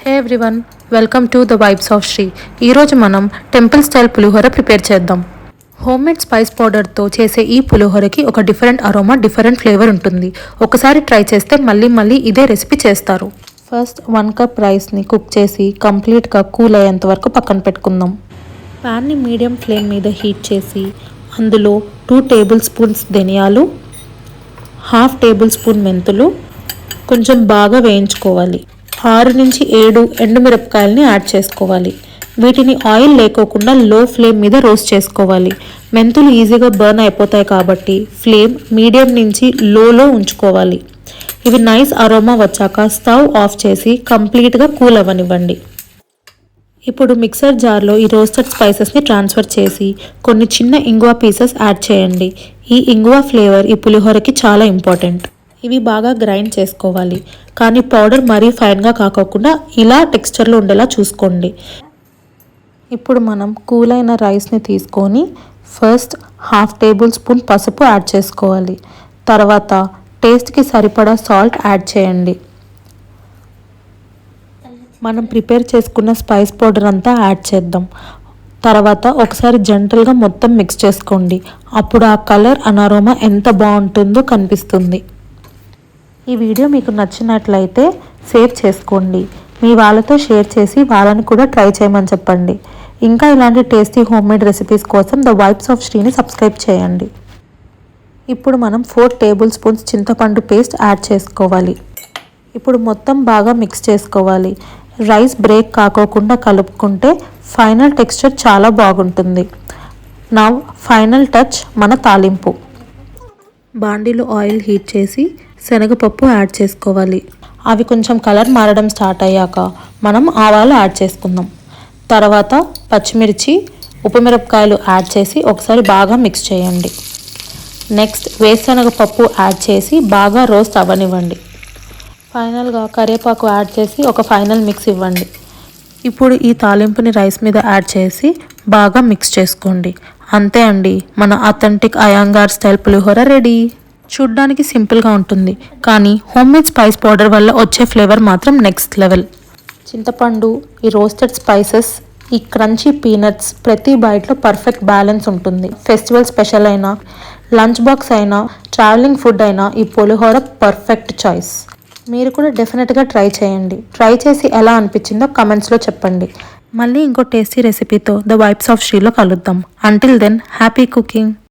Hey everyone, welcome to the vibes of Sri. ఈరోజు మనం temple style pulihora prepare చేద్దాం. Homemade spice పౌడర్తో చేసే ఈ పులిహోరకి ఒక డిఫరెంట్ అరోమా, డిఫరెంట్ ఫ్లేవర్ ఉంటుంది. ఒకసారి ట్రై చేస్తే మళ్ళీ ఇదే రెసిపీ చేస్తారు. ఫస్ట్ 1 కప్ రైస్ని కుక్ చేసి కంప్లీట్గా కూల్ అయ్యేంత వరకు పక్కన పెట్టుకుందాం. ప్యాన్ని మీడియం ఫ్లేమ్ మీద హీట్ చేసి అందులో 2 టేబుల్ స్పూన్స్ ధనియాలు, 1/2 టేబుల్ స్పూన్ మెంతులు కొంచెం బాగా వేయించుకోవాలి. 6 నుంచి 7 ఎండుమిరపకాయలని యాడ్ చేసుకోవాలి. వీటిని ఆయిల్ లేకోకుండా లో ఫ్లేమ్ మీద రోస్ట్ చేసుకోవాలి. మెంతులు ఈజీగా బర్న్ అయిపోతాయి కాబట్టి ఫ్లేమ్ మీడియం నుంచి లోలో ఉంచుకోవాలి. ఇవి నైస్ అరోమా వచ్చాక స్టవ్ ఆఫ్ చేసి కంప్లీట్గా కూల్ అవ్వనివ్వండి. ఇప్పుడు మిక్సర్ జార్లో ఈ రోస్టెడ్ స్పైసెస్ని ట్రాన్స్ఫర్ చేసి కొన్ని చిన్న ఇంగువ పీసెస్ యాడ్ చేయండి. ఈ ఇంగువ ఫ్లేవర్ ఈ పులిహోరకి చాలా ఇంపార్టెంట్. ఇవి బాగా గ్రైండ్ చేసుకోవాలి, కానీ పౌడర్ మరీ ఫైన్గా కాకోకుండా ఇలా టెక్స్చర్లో ఉండేలా చూసుకోండి. ఇప్పుడు మనం కూల్ అయిన రైస్ని తీసుకొని ఫస్ట్ 1/2 టేబుల్ స్పూన్ పసుపు యాడ్ చేసుకోవాలి. తర్వాత టేస్ట్కి సరిపడా సాల్ట్ యాడ్ చేయండి. మనం ప్రిపేర్ చేసుకున్న స్పైస్ పౌడర్ అంతా యాడ్ చేద్దాం. తర్వాత ఒకసారి జెంటల్గా మొత్తం మిక్స్ చేసుకోండి. అప్పుడు ఆ కలర్ అరోమా ఎంత బాగుంటుందో కనిపిస్తుంది. ఈ వీడియో మీకు నచ్చినట్లయితే సేవ్ చేసుకోండి. మీ వాళ్ళతో షేర్ చేసి వాళ్ళని కూడా ట్రై చేయమని చెప్పండి. ఇంకా ఇలాంటి టేస్టీ హోమ్మేడ్ రెసిపీస్ కోసం the vibes of Srini subscribe చేయండి. ఇప్పుడు మనం 4 టేబుల్ స్పూన్స్ చింతపండు పేస్ట్ యాడ్ చేసుకోవాలి. ఇప్పుడు మొత్తం బాగా మిక్స్ చేసుకోవాలి. రైస్ బ్రేక్ కాకోకుండా కలుపుకుంటే ఫైనల్ టెక్స్చర్ చాలా బాగుంటుంది. నౌ ఫైనల్ టచ్ మన తాలింపు. బాండీలో ఆయిల్ హీట్ చేసి శనగపప్పు యాడ్ చేసుకోవాలి. అవి కొంచెం కలర్ మారడం స్టార్ట్ అయ్యాక మనం ఆవాలు యాడ్ చేసుకుందాం. తర్వాత పచ్చిమిర్చి, ఉప్పుమిరపకాయలు యాడ్ చేసి ఒకసారి బాగా మిక్స్ చేయండి. నెక్స్ట్ వేరుశనగపప్పు యాడ్ చేసి బాగా రోస్ట్ అవ్వనివ్వండి. ఫైనల్గా కరివేపాకు యాడ్ చేసి ఒక ఫైనల్ మిక్స్ ఇవ్వండి. ఇప్పుడు ఈ తాలింపుని రైస్ మీద యాడ్ చేసి బాగా మిక్స్ చేసుకోండి. అంతే అండి, మన అథెంటిక్ అయ్యంగార్ స్టైల్ పులిహోర రెడీ. చూడ్డానికి సింపుల్గా ఉంటుంది, కానీ హోమ్మేడ్ స్పైస్ పౌడర్ వల్ల వచ్చే ఫ్లేవర్ మాత్రం నెక్స్ట్ లెవెల్. చింతపండు, ఈ రోస్టెడ్ స్పైసెస్, ఈ క్రంచీ పీనట్స్ ప్రతి బైట్లో పర్ఫెక్ట్ బ్యాలెన్స్ ఉంటుంది. ఫెస్టివల్ స్పెషల్ అయినా, లంచ్ బాక్స్ అయినా, ట్రావెలింగ్ ఫుడ్ అయినా ఈ పులిహోర పర్ఫెక్ట్ చాయిస్. మీరు కూడా డెఫినెట్గా ట్రై చేయండి. ట్రై చేసి ఎలా అనిపించిందో కమెంట్స్లో చెప్పండి. మళ్ళీ ఇంకో టేస్టీ రెసిపీతో ద వైబ్స్ ఆఫ్ శ్రీలో కలుద్దాం. Until then happy cooking.